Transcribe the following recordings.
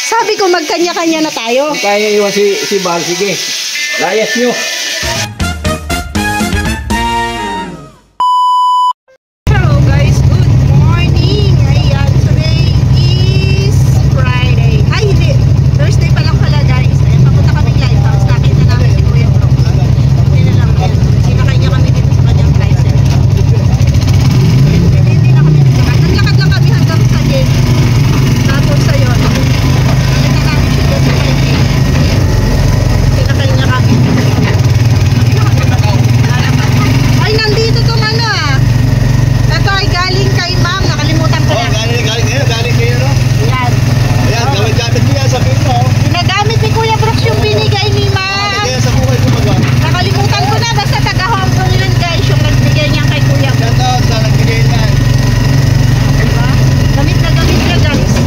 Sabi ko magkanya-kanya na tayo. Kaya iwan si Bal, sige. Layas nyo. Hello guys, good morning. Ayan, today is Friday. Ay, hindi. Thursday pa lang pala guys. Ayan, papunta kami lighthouse. Nakita namin si Kuya Bro. Hindi na lang yan. Sinakay niya kami dito sa kanyang tricycle. Hindi na kami naglakad. Naglakad lang kami hanggang sa gate. Tapos ayun. Nakita namin siya doon sa highway. Sinakay niya kami. Ay, nandito tong ano ah. Ito ay galing kay ma'am. Nakalimutan ko na. Galing kayo, no? Yan. Ayan, gamit mo yan, sabihin mo. Ginagamit ni Kuya Brooks yung binigay ni ma'am. Kaya sa buhay ko magawa. Nakalimutan ko na. Basta taga-Hong Kong yun guys. Yung nagbigay niya kay Kuya Brooks. Ganda, sa nagbigay niyan. Diba? Gamit na guys.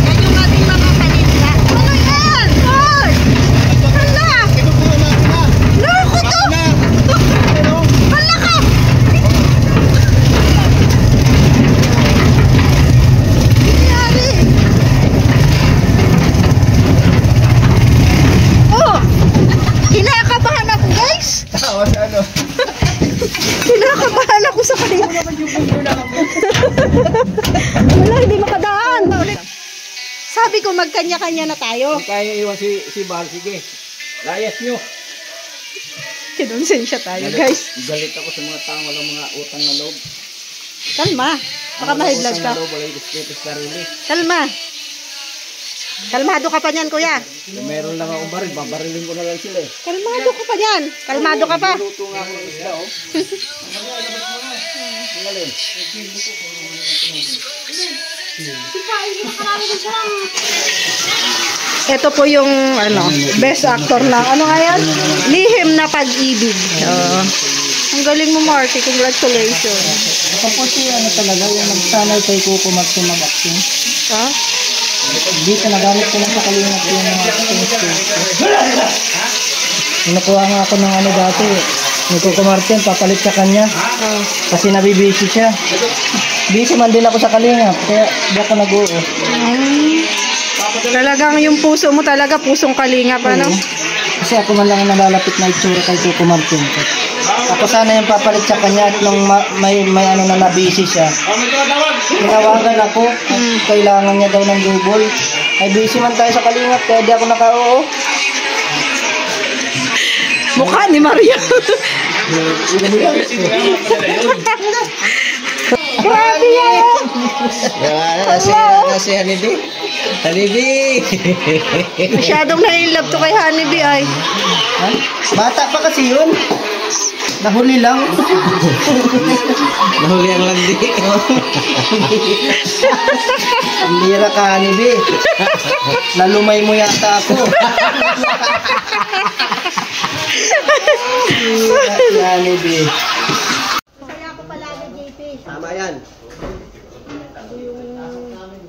Yan yung ating mga paninda. Ano yan? Hoy! Hala! Inupulo natin na. Loko to! Na. Hala ka! Nangyari? Oh! Kinakabahan ako guys! Tawas ano? Kinakabahan ako sa kanila. Wala, hindi makadaan. Sabi ko magkanya-kanya na tayo. Kaya iwan si Bal, sige. Layas nyo. Kinonsensya tayo guys. Galit ako sa mga taong walang mga utang na loob. Kalma. Baka mahidlag ka. Wala yung diskretis sarili. Kalma. Kalmado ka pa niyan kuya. Kung meron lang akong baril, babarilin ko na lang sila eh. Kalmado ka pa niyan. Kalmado ka pa. Luto nga ako ng isda, oh. Ang galing. Ito po yung ano, best actor na. Ano nga yan? Lihim na pag-ibig. Ang galing mo Marky. Congratulations. Ako po si ano talaga, yung nagsanay kay Coco Martin mag-acting. Ha? Dito nagamit ko lang sa kalingap yung mga acting skills ko. Nakuha nga ako ng ano dati, ni Coco Martin, papalit sa kanya. Kasi nabibisi siya. Busy man din ako sa kalingap, kaya di ako nag-uo. Talagang yung puso mo talaga, pusong kalingap, ano? Kasi ako man lang ang nalalapit na itsura kay Coco Martin. Ako sana yung papalit sa kanya at nung may ano na nabisi siya. Tinawagan ako at kailangan niya daw ng double. Ay busy man tayo sa kalingap kaya di ako naka-oo. Mukha ni Maria. Grabe yan! Si Hanibi. Hanibi! Masyadong na-inlove to kay Honeybee ay. Ha? Bata pa kasi yun. Nahuli lang. Nahuli ang landi. Lira ka, Hanibi. Nalumay mo yata ako. Hanibi. Kaya ako palagi, JP. Tama yan.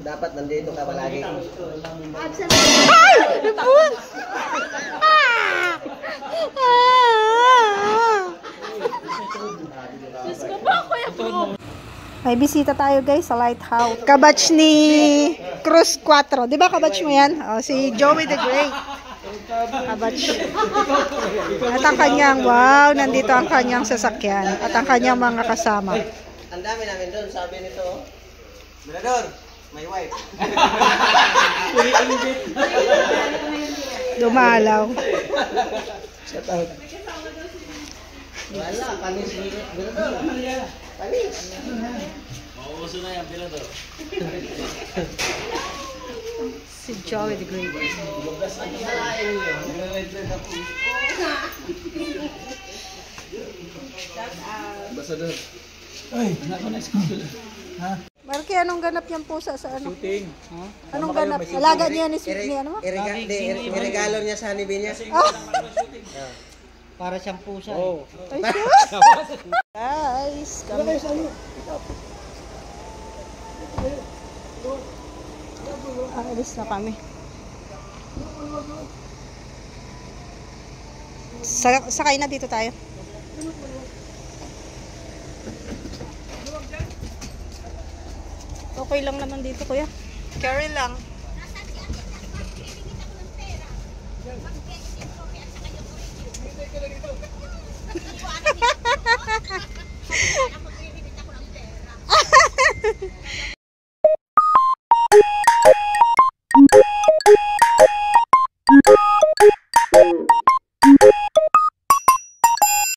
Dapat nandito ka palagi. Absent. Ay! Napun! May bisita tayo guys sa lighthouse. Kabatch ni Cruz 4. Di ba kabatch mo yan? Oh, si Joey the Great. Kabatch. At ang kanyang, wow, nandito ang kanyang sasakyan. At ang kanyang mga kasama. Ang dami namin doon, sabi nito. Mirador, may wife. Dumalaw. Shout out. Wala, panis Mirador. Panis. Mauuso na yan, Mirador. Si Joey the Great. Ambassador. Ay, anak ko na school. Ha? Marky, anong ganap niyang pusa sa ano? Shooting. Anong ganap? Alaga niya ni ano mo? Iregalo niya sa Hanibi niya. Para siyang pusa. Oh. Ay, sus! Guys, kami. Alis na kami. Sakay na dito tayo. Okay lang naman dito, kuya. Carry lang.